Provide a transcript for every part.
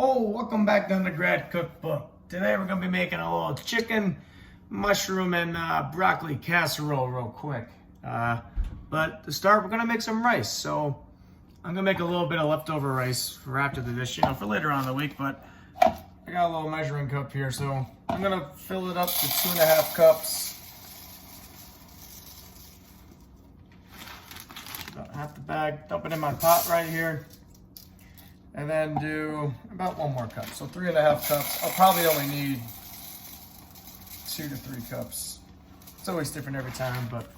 Oh, welcome back to Undergrad Cookbook. Today we're going to be making a little chicken, mushroom, and broccoli casserole real quick. But to start, we're going to make some rice. So I'm going to make a little bit of leftover rice for after the dish, for later on in the week. But I got a little measuring cup here, so I'm going to fill it up to 2.5 cups. About half the bag, dump it in my pot right here. And then do about 1 more cup, so 3.5 cups. I'll probably only need 2 to 3 cups. It's always different every time, but.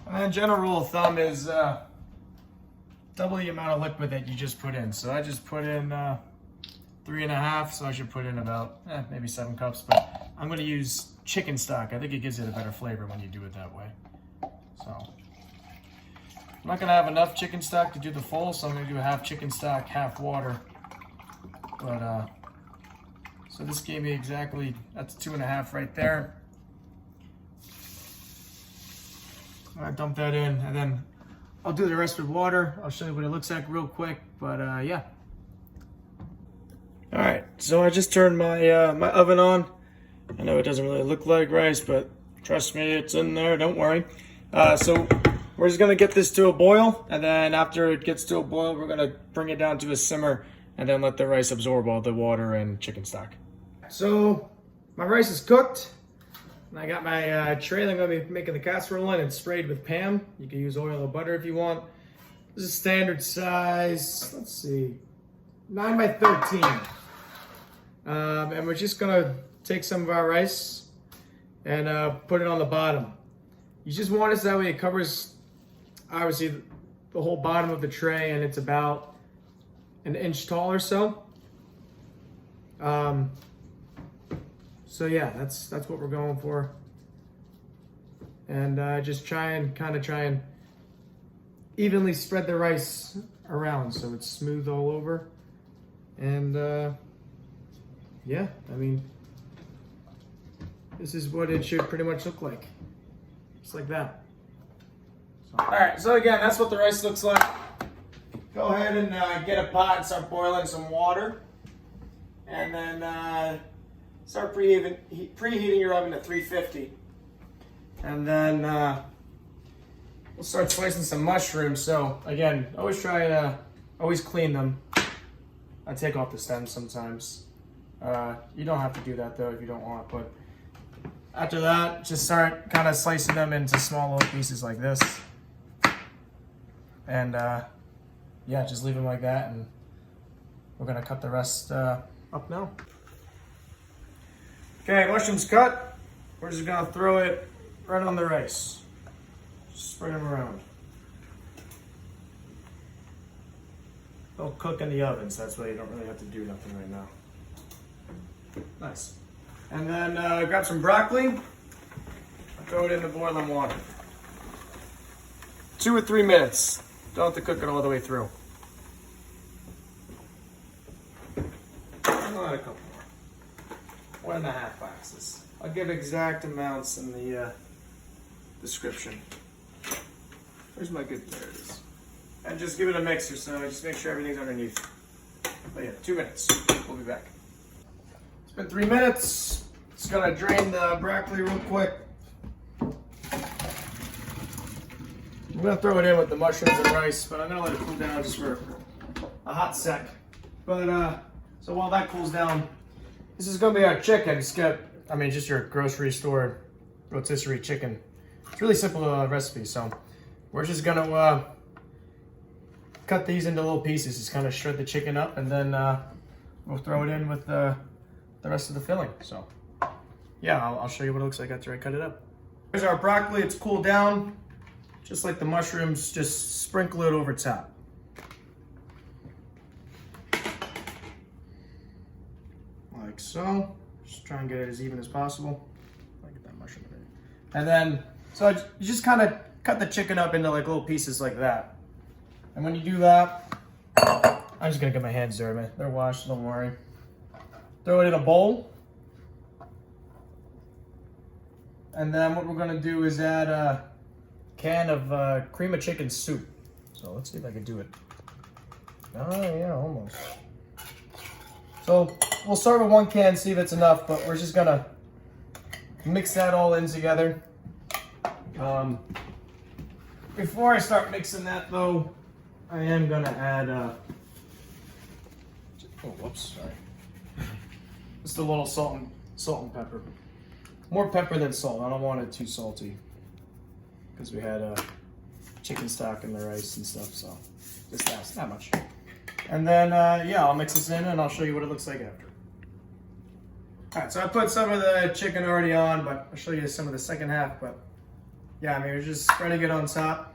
And then general rule of thumb is double the amount of liquid that you just put in. So I just put in 3.5, so I should put in about maybe 7 cups. But I'm going to use chicken stock. I think it gives it a better flavor when you do it that way. So. I'm not going to have enough chicken stock to do the full, so I'm going to do half chicken stock, half water. But, so this gave me exactly, that's 2.5 right there. I'm going to dump that in, and then I'll do the rest with water. I'll show you what it looks like real quick, but yeah. Alright, so I just turned my, my oven on. I know it doesn't really look like rice, but trust me, it's in there, don't worry. So we're just going to get this to a boil, and then after it gets to a boil, we're going to bring it down to a simmer, and then let the rice absorb all the water and chicken stock. So my rice is cooked, and I got my tray that I'm going to be making the casserole in. It's sprayed with Pam. You can use oil or butter if you want. This is standard size, let's see, 9 by 13. And we're just going to take some of our rice and put it on the bottom. You just want it so that way it covers obviously the whole bottom of the tray, and it's about 1 inch tall or so. So yeah, that's what we're going for. And just try and evenly spread the rice around so it's smooth all over. And yeah, I mean, this is what it should pretty much look like. Just like that. Alright, so again, that's what the rice looks like. Go ahead and get a pot and start boiling some water. And then start preheating your oven to 350. And then we'll start slicing some mushrooms. So again, always try to always clean them. I take off the stems sometimes. You don't have to do that though if you don't want, but after that, just start kind of slicing them into small little pieces like this. And yeah, just leave them like that, and we're gonna cut the rest up now. Okay, mushrooms cut. We're just gonna throw it right on the rice. Just spread them around. They'll cook in the oven, so that's why you don't really have to do nothing right now. Nice. And then grab some broccoli, throw it into boiling water. 2 or 3 minutes. Don't have to cook it all the way through. I'll add a couple more. 1.5 boxes. I'll give exact amounts in the description. Where's my good, there it is. And just give it a mixer, so just make sure everything's underneath. But yeah, 2 minutes. We'll be back. It's been 3 minutes. Just gonna drain the broccoli real quick. I'm gonna throw it in with the mushrooms and rice, but I'm gonna let it cool down just for a hot sec. But so while that cools down, this is gonna be our chicken. It's got, I mean, just your grocery store rotisserie chicken. It's a really simple recipe. So we're just gonna cut these into little pieces. Just kind of shred the chicken up, and then we'll throw it in with the rest of the filling. So yeah, I'll show you what it looks like after I cut it up. Here's our broccoli. It's cooled down. Just like the mushrooms, just sprinkle it over top. Like so. Just try and get it as even as possible. I'll get that mushroom in. And then, so you just kind of cut the chicken up into like little pieces like that. And when you do that, I'm just gonna get my hands dirty. They're washed, don't worry. Throw it in a bowl. And then what we're gonna do is add a can of cream of chicken soup. So let's see if I can do it. Oh, yeah, almost. So we'll start with 1 can, see if it's enough, but we're just gonna mix that all in together. Before I start mixing that though, I am gonna add, oh, whoops, sorry. Just a little salt and pepper. More pepper than salt. I don't want it too salty because we had chicken stock in the rice and stuff, so just that much. And then, yeah, I'll mix this in and I'll show you what it looks like after. All right, so I put some of the chicken already on, but I'll show you some of the second half. But yeah, I mean, we're just spreading it on top.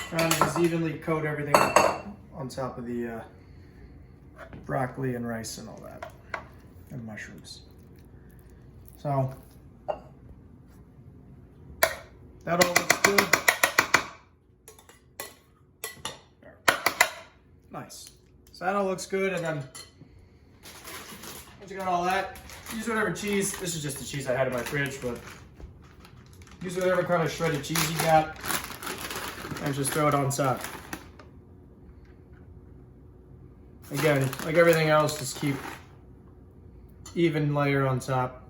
Trying to just evenly coat everything on top of the broccoli and rice and all that, and mushrooms. So that all looks good. Nice. So that all looks good, and then once you got all that, use whatever cheese. This is just the cheese I had in my fridge, but use whatever kind of shredded cheese you got, and just throw it on top. Again, like everything else, just keep even layer on top.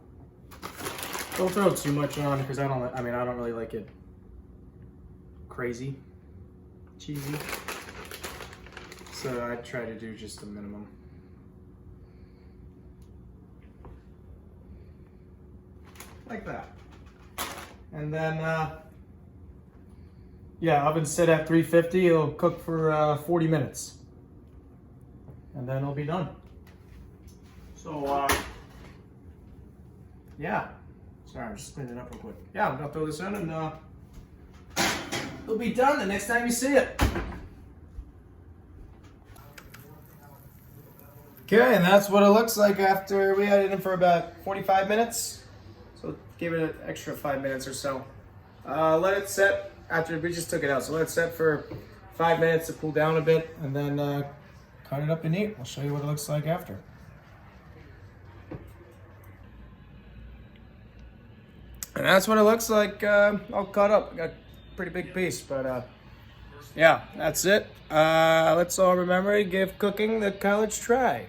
Don't throw too much on because I don't really like it crazy cheesy. So I try to do just the minimum. Like that. And then, yeah, oven set at 350. It'll cook for 40 minutes. And then it'll be done. So, yeah. Sorry, I'm just cleaning it up real quick. Yeah, I'm gonna throw this in and it'll be done the next time you see it. Okay, and that's what it looks like after we had it in for about 45 minutes. So give it an extra 5 minutes or so. Let it set after we just took it out. So let it set for 5 minutes to cool down a bit, and then cut it up and eat. I'll show you what it looks like after. And that's what it looks like all cut up. I got a pretty big piece, but yeah, that's it. Let's all remember to give cooking the college try.